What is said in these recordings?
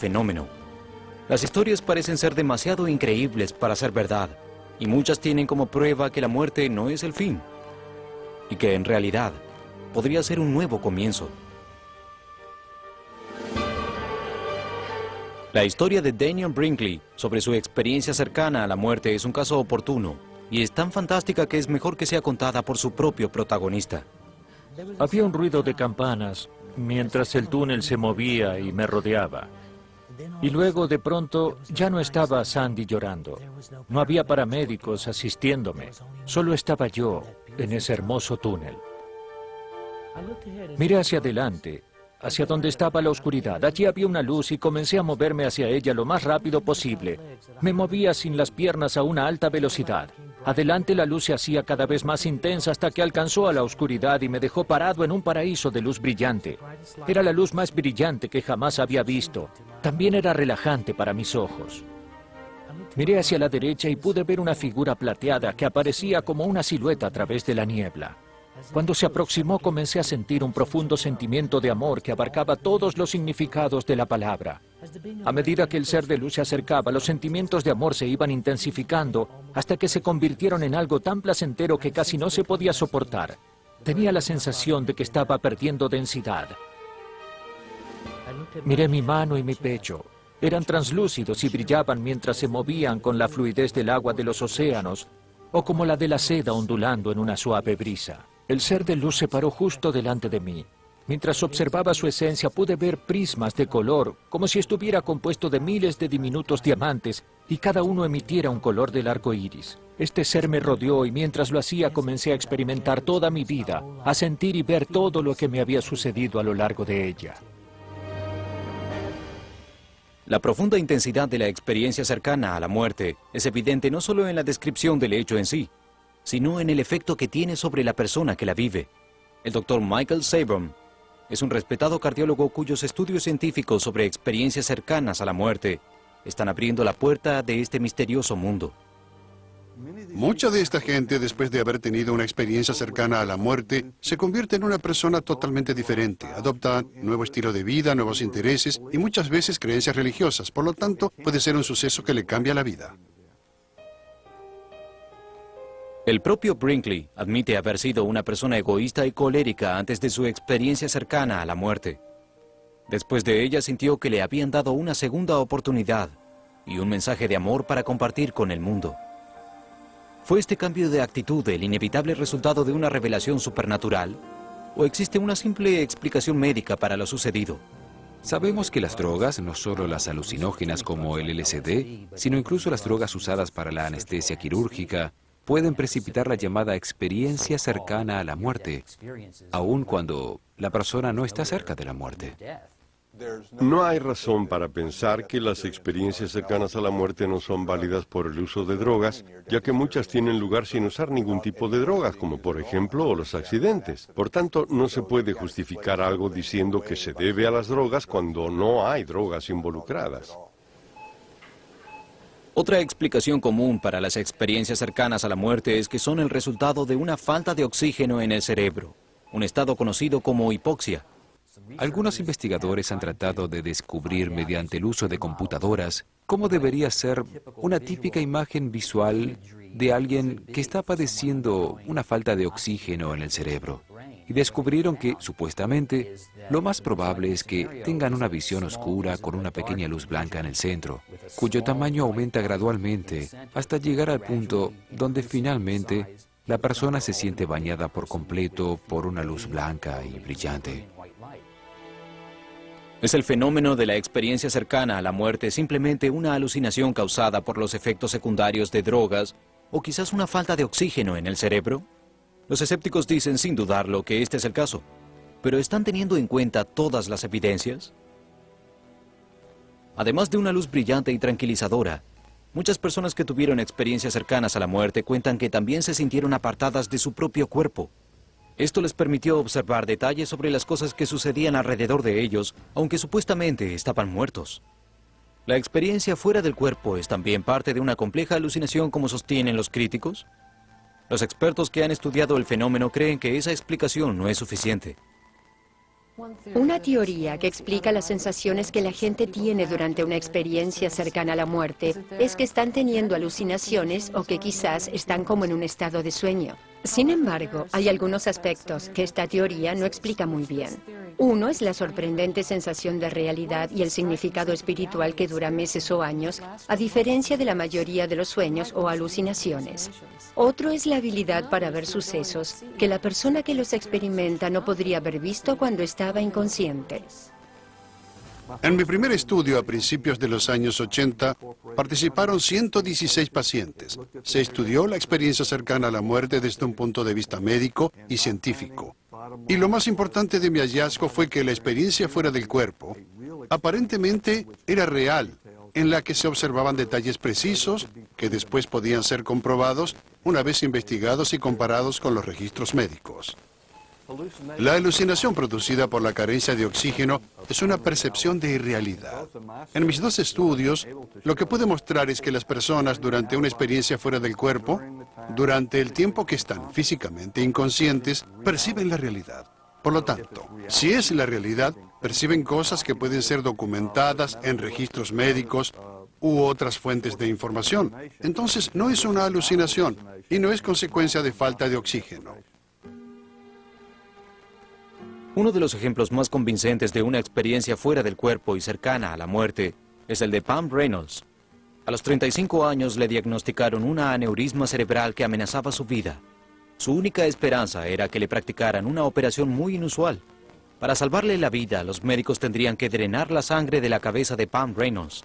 fenómeno. Las historias parecen ser demasiado increíbles para ser verdad, y muchas tienen como prueba que la muerte no es el fin, y que en realidad podría ser un nuevo comienzo. La historia de Daniel Brinkley sobre su experiencia cercana a la muerte es un caso oportuno, y es tan fantástica que es mejor que sea contada por su propio protagonista. Había un ruido de campanas mientras el túnel se movía y me rodeaba. Y luego, de pronto, ya no estaba Sandy llorando. No había paramédicos asistiéndome. Solo estaba yo en ese hermoso túnel. Miré hacia adelante, hacia donde estaba la oscuridad. Allí había una luz y comencé a moverme hacia ella lo más rápido posible. Me movía sin las piernas a una alta velocidad. Adelante la luz se hacía cada vez más intensa hasta que alcanzó a la oscuridad y me dejó parado en un paraíso de luz brillante. Era la luz más brillante que jamás había visto. También era relajante para mis ojos. Miré hacia la derecha y pude ver una figura plateada que aparecía como una silueta a través de la niebla. Cuando se aproximó comencé a sentir un profundo sentimiento de amor que abarcaba todos los significados de la palabra. A medida que el ser de luz se acercaba, los sentimientos de amor se iban intensificando hasta que se convirtieron en algo tan placentero que casi no se podía soportar. Tenía la sensación de que estaba perdiendo densidad. Miré mi mano y mi pecho. Eran translúcidos y brillaban mientras se movían con la fluidez del agua de los océanos o como la de la seda ondulando en una suave brisa. El ser de luz se paró justo delante de mí. Mientras observaba su esencia pude ver prismas de color, como si estuviera compuesto de miles de diminutos diamantes y cada uno emitiera un color del arco iris. Este ser me rodeó y mientras lo hacía comencé a experimentar toda mi vida, a sentir y ver todo lo que me había sucedido a lo largo de ella. La profunda intensidad de la experiencia cercana a la muerte es evidente no solo en la descripción del hecho en sí, sino en el efecto que tiene sobre la persona que la vive. El Dr. Michael Sabrum es un respetado cardiólogo cuyos estudios científicos sobre experiencias cercanas a la muerte están abriendo la puerta de este misterioso mundo. Mucha de esta gente, después de haber tenido una experiencia cercana a la muerte, se convierte en una persona totalmente diferente. Adopta nuevo estilo de vida, nuevos intereses y muchas veces creencias religiosas. Por lo tanto, puede ser un suceso que le cambia la vida. El propio Brinkley admite haber sido una persona egoísta y colérica antes de su experiencia cercana a la muerte. Después de ella sintió que le habían dado una segunda oportunidad y un mensaje de amor para compartir con el mundo. ¿Fue este cambio de actitud el inevitable resultado de una revelación supernatural? ¿O existe una simple explicación médica para lo sucedido? Sabemos que las drogas, no solo las alucinógenas como el LSD, sino incluso las drogas usadas para la anestesia quirúrgica, pueden precipitar la llamada experiencia cercana a la muerte, aun cuando la persona no está cerca de la muerte. No hay razón para pensar que las experiencias cercanas a la muerte no son válidas por el uso de drogas, ya que muchas tienen lugar sin usar ningún tipo de drogas, como por ejemplo los accidentes. Por tanto, no se puede justificar algo diciendo que se debe a las drogas cuando no hay drogas involucradas. Otra explicación común para las experiencias cercanas a la muerte es que son el resultado de una falta de oxígeno en el cerebro, un estado conocido como hipoxia. Algunos investigadores han tratado de descubrir mediante el uso de computadoras cómo debería ser una típica imagen visual de alguien que está padeciendo una falta de oxígeno en el cerebro. Y descubrieron que, supuestamente, lo más probable es que tengan una visión oscura con una pequeña luz blanca en el centro, cuyo tamaño aumenta gradualmente hasta llegar al punto donde finalmente la persona se siente bañada por completo por una luz blanca y brillante. ¿Es el fenómeno de la experiencia cercana a la muerte simplemente una alucinación causada por los efectos secundarios de drogas o quizás una falta de oxígeno en el cerebro? Los escépticos dicen sin dudarlo que este es el caso, pero ¿están teniendo en cuenta todas las evidencias? Además de una luz brillante y tranquilizadora, muchas personas que tuvieron experiencias cercanas a la muerte cuentan que también se sintieron apartadas de su propio cuerpo. Esto les permitió observar detalles sobre las cosas que sucedían alrededor de ellos, aunque supuestamente estaban muertos. ¿La experiencia fuera del cuerpo es también parte de una compleja alucinación como sostienen los críticos? Los expertos que han estudiado el fenómeno creen que esa explicación no es suficiente. Una teoría que explica las sensaciones que la gente tiene durante una experiencia cercana a la muerte es que están teniendo alucinaciones o que quizás están como en un estado de sueño. Sin embargo, hay algunos aspectos que esta teoría no explica muy bien. Uno es la sorprendente sensación de realidad y el significado espiritual que dura meses o años, a diferencia de la mayoría de los sueños o alucinaciones. Otro es la habilidad para ver sucesos que la persona que los experimenta no podría haber visto cuando estaba inconsciente. En mi primer estudio a principios de los años 80, participaron 116 pacientes. Se estudió la experiencia cercana a la muerte desde un punto de vista médico y científico. Y lo más importante de mi hallazgo fue que la experiencia fuera del cuerpo aparentemente era real, en la que se observaban detalles precisos que después podían ser comprobados una vez investigados y comparados con los registros médicos. La alucinación producida por la carencia de oxígeno es una percepción de irrealidad. En mis dos estudios, lo que pude mostrar es que las personas durante una experiencia fuera del cuerpo, durante el tiempo que están físicamente inconscientes, perciben la realidad. Por lo tanto, si es la realidad, perciben cosas que pueden ser documentadas en registros médicos u otras fuentes de información. Entonces, no es una alucinación y no es consecuencia de falta de oxígeno. Uno de los ejemplos más convincentes de una experiencia fuera del cuerpo y cercana a la muerte es el de Pam Reynolds. A los 35 años le diagnosticaron una aneurisma cerebral que amenazaba su vida. Su única esperanza era que le practicaran una operación muy inusual. Para salvarle la vida, los médicos tendrían que drenar la sangre de la cabeza de Pam Reynolds.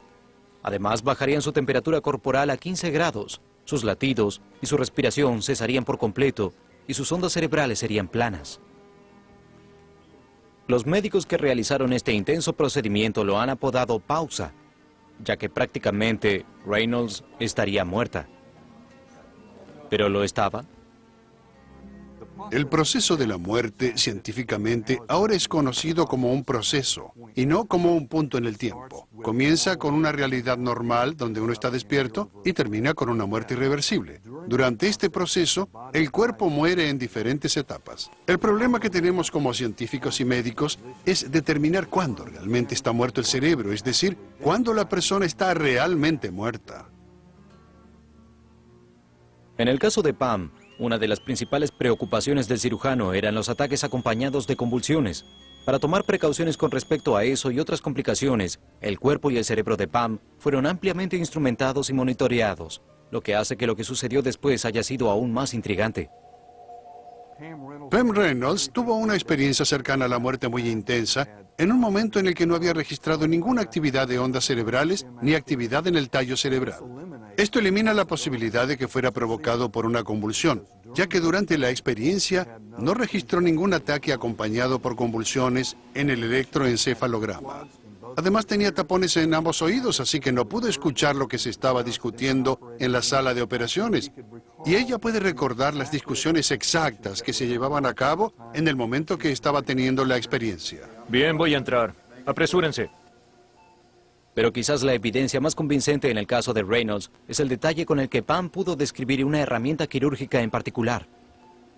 Además, bajarían su temperatura corporal a 15 grados, sus latidos y su respiración cesarían por completo y sus ondas cerebrales serían planas. Los médicos que realizaron este intenso procedimiento lo han apodado pausa, ya que prácticamente Reynolds estaría muerta. ¿Pero lo estaba? El proceso de la muerte, científicamente, ahora es conocido como un proceso y no como un punto en el tiempo. Comienza con una realidad normal donde uno está despierto y termina con una muerte irreversible. Durante este proceso, el cuerpo muere en diferentes etapas. El problema que tenemos como científicos y médicos es determinar cuándo realmente está muerto el cerebro, es decir, cuándo la persona está realmente muerta. En el caso de Pam, una de las principales preocupaciones del cirujano eran los ataques acompañados de convulsiones. Para tomar precauciones con respecto a eso y otras complicaciones, el cuerpo y el cerebro de Pam fueron ampliamente instrumentados y monitoreados, lo que hace que lo que sucedió después haya sido aún más intrigante. Pam Reynolds tuvo una experiencia cercana a la muerte muy intensa en un momento en el que no había registrado ninguna actividad de ondas cerebrales ni actividad en el tallo cerebral. Esto elimina la posibilidad de que fuera provocado por una convulsión, ya que durante la experiencia no registró ningún ataque acompañado por convulsiones en el electroencefalograma. Además tenía tapones en ambos oídos, así que no pudo escuchar lo que se estaba discutiendo en la sala de operaciones. Y ella puede recordar las discusiones exactas que se llevaban a cabo en el momento que estaba teniendo la experiencia. Bien, voy a entrar. Apresúrense. Pero quizás la evidencia más convincente en el caso de Reynolds es el detalle con el que Pam pudo describir una herramienta quirúrgica en particular.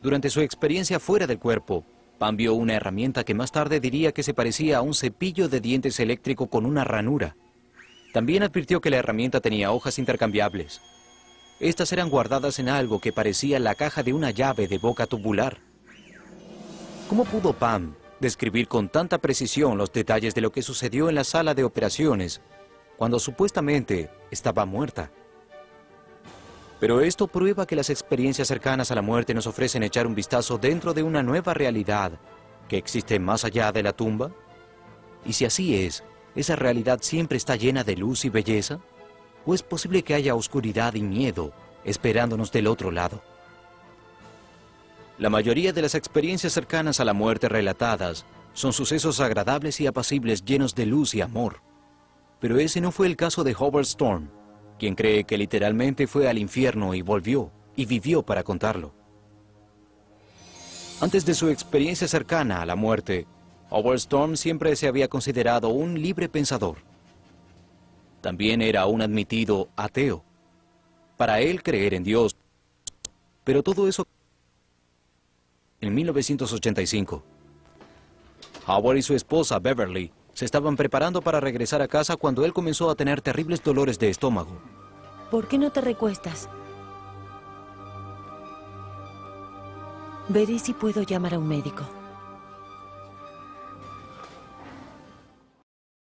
Durante su experiencia fuera del cuerpo, Pam vio una herramienta que más tarde diría que se parecía a un cepillo de dientes eléctrico con una ranura. También advirtió que la herramienta tenía hojas intercambiables. Estas eran guardadas en algo que parecía la caja de una llave de boca tubular. ¿Cómo pudo Pam describir con tanta precisión los detalles de lo que sucedió en la sala de operaciones cuando supuestamente estaba muerta? Pero esto prueba que las experiencias cercanas a la muerte nos ofrecen echar un vistazo dentro de una nueva realidad que existe más allá de la tumba. Y si así es, ¿esa realidad siempre está llena de luz y belleza? ¿O es posible que haya oscuridad y miedo esperándonos del otro lado? La mayoría de las experiencias cercanas a la muerte relatadas son sucesos agradables y apacibles llenos de luz y amor. Pero ese no fue el caso de Howard Storm, quien cree que literalmente fue al infierno y volvió, y vivió para contarlo. Antes de su experiencia cercana a la muerte, Howard Storm siempre se había considerado un libre pensador. También era un admitido ateo. Para él creer en Dios. Pero todo eso en 1985. Howard y su esposa, Beverly, se estaban preparando para regresar a casa cuando él comenzó a tener terribles dolores de estómago. ¿Por qué no te recuestas? Veré si puedo llamar a un médico.